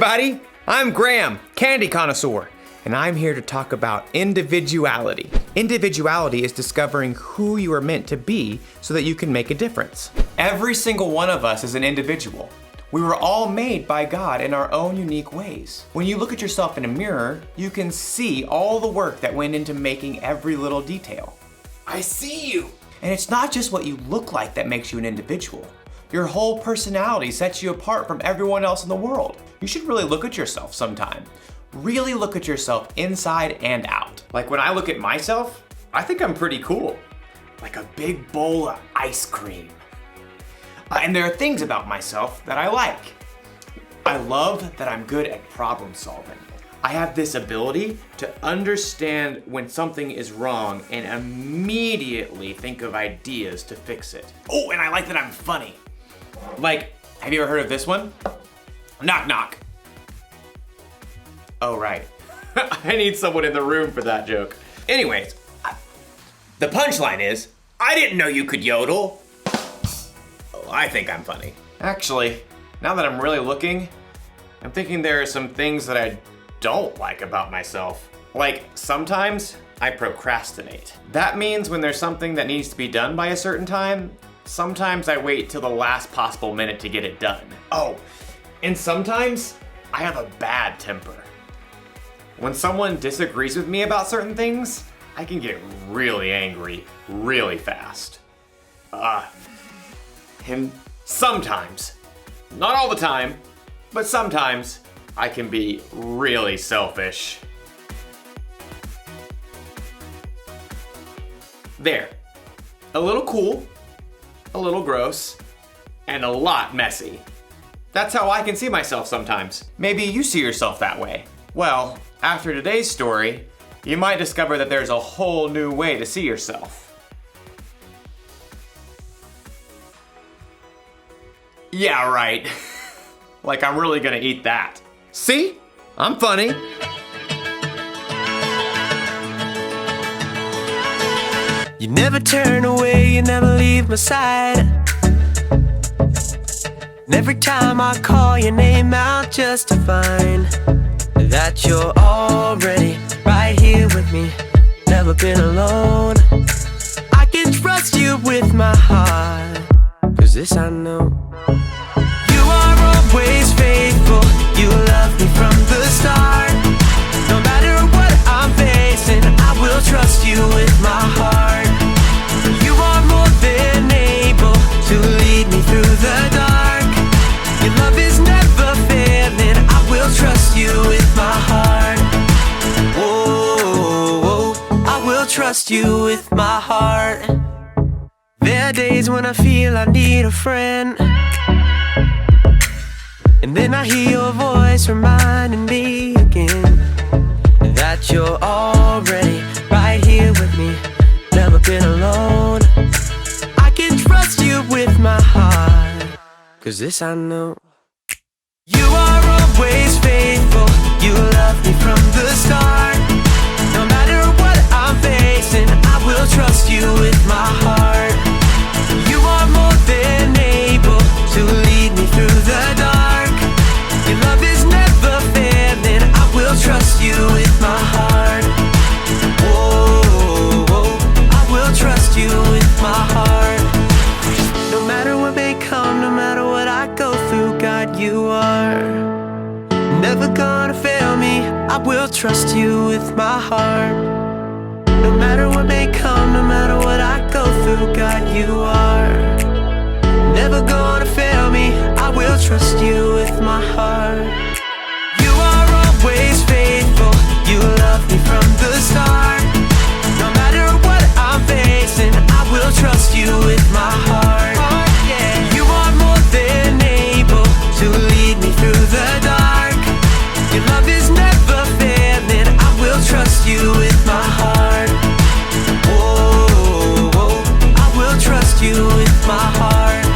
everybody! I'm Graham, candy connoisseur, and I'm here to talk about individuality. Individuality is discovering who you are meant to be so that you can make a difference. Every single one of us is an individual. We were all made by God in our own unique ways. When you look at yourself in a mirror, you can see all the work that went into making every little detail. I see you! And it's not just what you look like that makes you an individual. Your whole personality sets you apart from everyone else in the world. You should really look at yourself sometime. Really look at yourself inside and out. Like when I look at myself, I think I'm pretty cool. Like a big bowl of ice cream. And there are things about myself that I like. I love that I'm good at problem solving. I have this ability to understand when something is wrong and immediately think of ideas to fix it. Oh, and I like that I'm funny. Like, have you ever heard of this one? Knock, knock. Oh, right. I need someone in the room for that joke. Anyways, the punchline is, I didn't know you could yodel. Oh, I think I'm funny. Actually, now that I'm really looking, I'm thinking there are some things that I don't like about myself. Like, sometimes I procrastinate. That means when there's something that needs to be done by a certain time, sometimes I wait till the last possible minute to get it done. Oh, and sometimes I have a bad temper. When someone disagrees with me about certain things, I can get really angry really fast. And sometimes, not all the time, but sometimes I can be really selfish. There. A little cool, a little gross, and a lot messy. That's how I can see myself sometimes. Maybe you see yourself that way. Well, after today's story, you might discover that there's a whole new way to see yourself. Yeah, right. Like I'm really gonna eat that. See? I'm funny. You never turn away, you never leave my side. And every time I call your name out just to find that you're already right here with me, never been alone. I can trust you with my heart, 'cause this I know. You are always faithful, you love me from the start. No matter what I'm facing, I will trust you with my heart. You are more than able to lead me through the dark. Your love is never failing, I will trust you with my heart. Whoa, I will trust you with my heart. There are days when I feel I need a friend, and then I hear your voice reminding me again that you're already right here with me, never been alone. I can trust you with my heart, 'cause this I know. You are always faithful, you love me from the start. No matter what I'm facing, I will trust you with my heart. You are more than able to lead me through the dark. Your love is never failing, I will trust you with my heart. Whoa, I will trust you with my heart. No matter what may come, no matter what I go through, God, you are never gonna fail me, I will trust you with my heart. No matter what may come, no matter what I go through, God, you are never gonna fail me, I will trust you with my heart. You are always faithful, you love me from the start. No matter what I'm facing, I will trust you with my heart. You are more than able to lead me through the dark. Your love is never failing, I will trust you with my heart. Whoa, I will trust you with my heart.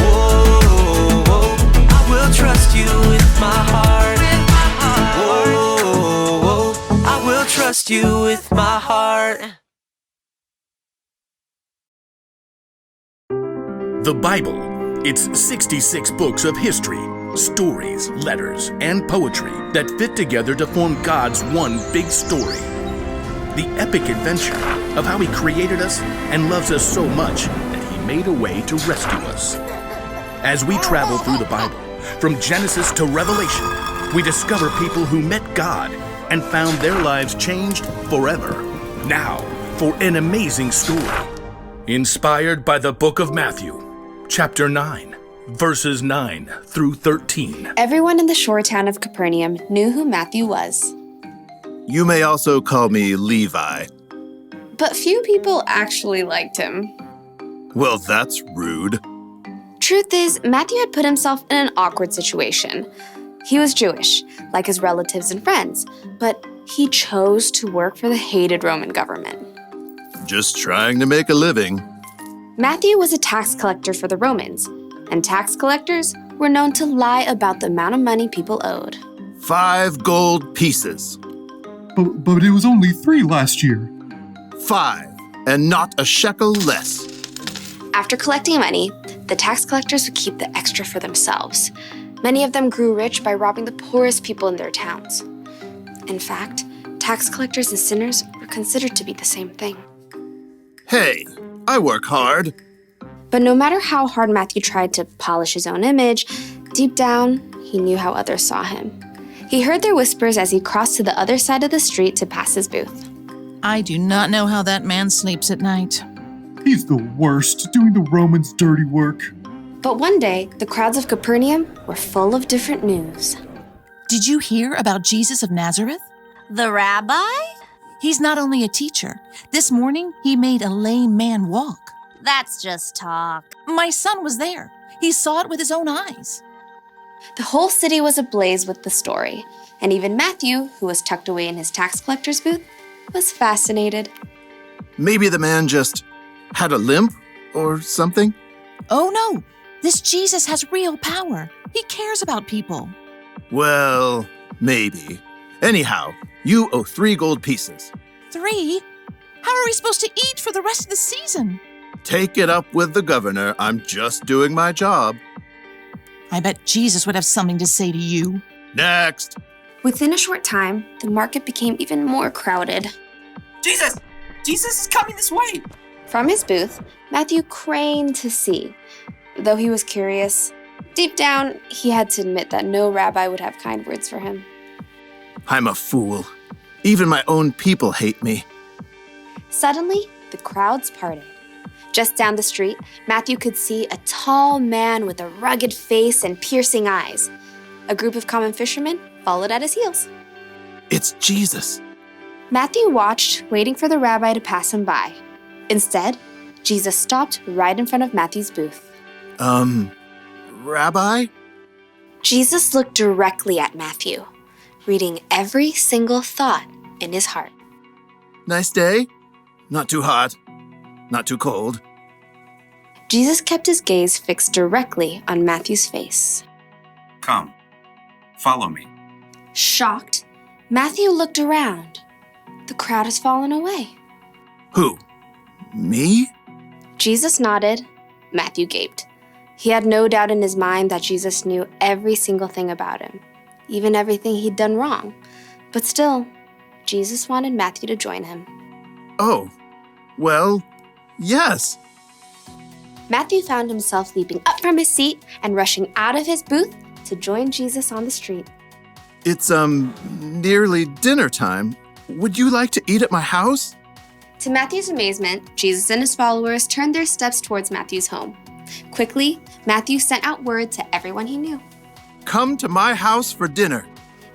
Whoa, I will trust you with my heart. Whoa, I will trust you with my heart. The Bible. It's 66 books of history, Stories, letters, and poetry that fit together to form God's one big story. The epic adventure of how He created us and loves us so much that He made a way to rescue us. As we travel through the Bible, from Genesis to Revelation, we discover people who met God and found their lives changed forever. Now, for an amazing story. Inspired by the book of Matthew, chapter 9, verses 9 through 13. Everyone in the shore town of Capernaum knew who Matthew was. You may also call me Levi. But few people actually liked him. Well, that's rude. Truth is, Matthew had put himself in an awkward situation. He was Jewish, like his relatives and friends, but he chose to work for the hated Roman government. Just trying to make a living. Matthew was a tax collector for the Romans, and tax collectors were known to lie about the amount of money people owed. 5 gold pieces. But it was only 3 last year. 5, and not a shekel less. After collecting money, the tax collectors would keep the extra for themselves. Many of them grew rich by robbing the poorest people in their towns. In fact, tax collectors and sinners were considered to be the same thing. Hey, I work hard. But no matter how hard Matthew tried to polish his own image, deep down, he knew how others saw him. He heard their whispers as he crossed to the other side of the street to pass his booth. I do not know how that man sleeps at night. He's the worst, doing the Romans' dirty work. But one day, the crowds of Capernaum were full of different news. Did you hear about Jesus of Nazareth? The rabbi? He's not only a teacher. This morning, he made a lame man walk. That's just talk. My son was there. He saw it with his own eyes. The whole city was ablaze with the story, and even Matthew, who was tucked away in his tax collector's booth, was fascinated. Maybe the man just had a limp or something? Oh no, this Jesus has real power. He cares about people. Well, maybe. Anyhow, you owe 3 gold pieces. 3? How are we supposed to eat for the rest of the season? Take it up with the governor. I'm just doing my job. I bet Jesus would have something to say to you. Next. Within a short time, the market became even more crowded. Jesus! Jesus is coming this way! From his booth, Matthew craned to see. Though he was curious, deep down, he had to admit that no rabbi would have kind words for him. I'm a fool. Even my own people hate me. Suddenly, the crowds parted. Just down the street, Matthew could see a tall man with a rugged face and piercing eyes. A group of common fishermen followed at his heels. It's Jesus. Matthew watched, waiting for the rabbi to pass him by. Instead, Jesus stopped right in front of Matthew's booth. Rabbi? Jesus looked directly at Matthew, reading every single thought in his heart. Nice day? Not too hot. Not too cold. Jesus kept his gaze fixed directly on Matthew's face. Come, follow me. Shocked, Matthew looked around. The crowd has fallen away. Who? Me? Jesus nodded. Matthew gaped. He had no doubt in his mind that Jesus knew every single thing about him, even everything he'd done wrong. But still, Jesus wanted Matthew to join him. Oh, well, yes. Matthew found himself leaping up from his seat and rushing out of his booth to join Jesus on the street. It's, nearly dinner time. Would you like to eat at my house? To Matthew's amazement, Jesus and his followers turned their steps towards Matthew's home. Quickly, Matthew sent out word to everyone he knew. Come to my house for dinner.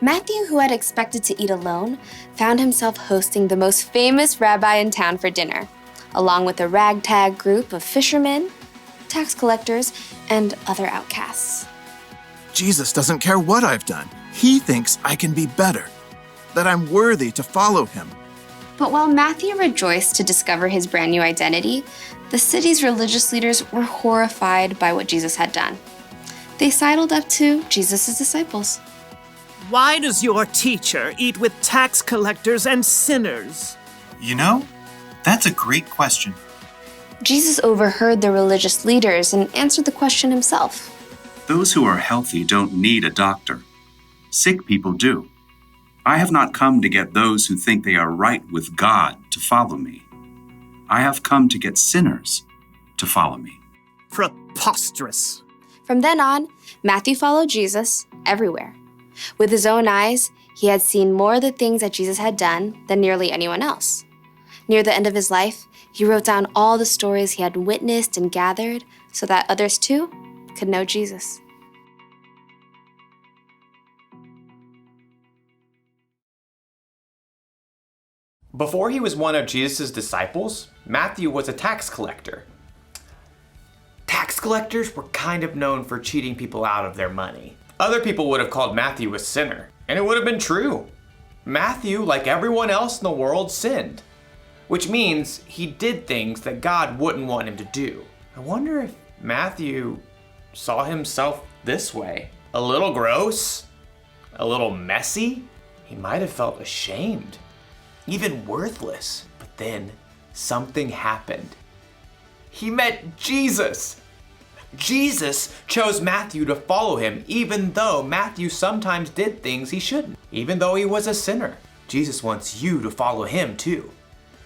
Matthew, who had expected to eat alone, found himself hosting the most famous rabbi in town for dinner, along with a ragtag group of fishermen, tax collectors, and other outcasts. Jesus doesn't care what I've done. He thinks I can be better, that I'm worthy to follow him. But while Matthew rejoiced to discover his brand new identity, the city's religious leaders were horrified by what Jesus had done. They sidled up to Jesus' disciples. Why does your teacher eat with tax collectors and sinners? You know, that's a great question. Jesus overheard the religious leaders and answered the question himself. Those who are healthy don't need a doctor. Sick people do. I have not come to get those who think they are right with God to follow me. I have come to get sinners to follow me. Preposterous. From then on, Matthew followed Jesus everywhere. With his own eyes, he had seen more of the things that Jesus had done than nearly anyone else. Near the end of his life, he wrote down all the stories he had witnessed and gathered so that others too could know Jesus. Before he was one of Jesus' disciples, Matthew was a tax collector. Tax collectors were kind of known for cheating people out of their money. Other people would have called Matthew a sinner, and it would have been true. Matthew, like everyone else in the world, sinned, which means he did things that God wouldn't want him to do. I wonder if Matthew saw himself this way. A little gross, a little messy. He might have felt ashamed, even worthless. But then something happened. He met Jesus. Jesus chose Matthew to follow him, even though Matthew sometimes did things he shouldn't. Even though he was a sinner, Jesus wants you to follow him too.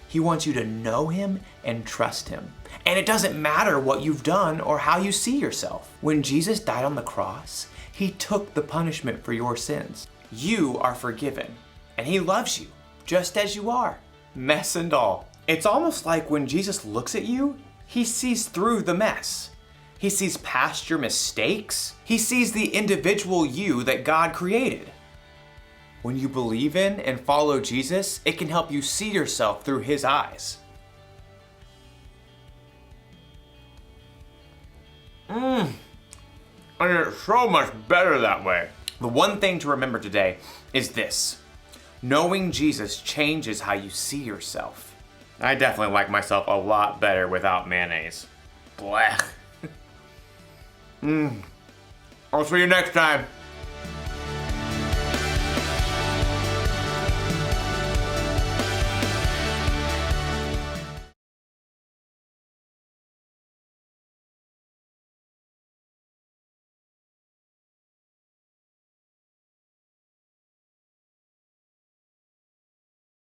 He wants you to know him and trust him. And it doesn't matter what you've done or how you see yourself. When Jesus died on the cross, he took the punishment for your sins. You are forgiven, and he loves you just as you are, mess and all. It's almost like when Jesus looks at you, he sees through the mess. He sees past your mistakes. He sees the individual you that God created. When you believe in and follow Jesus, it can help you see yourself through his eyes. And it's so much better that way. The one thing to remember today is this. Knowing Jesus changes how you see yourself. I definitely like myself a lot better without mayonnaise. Blech. I'll see you next time.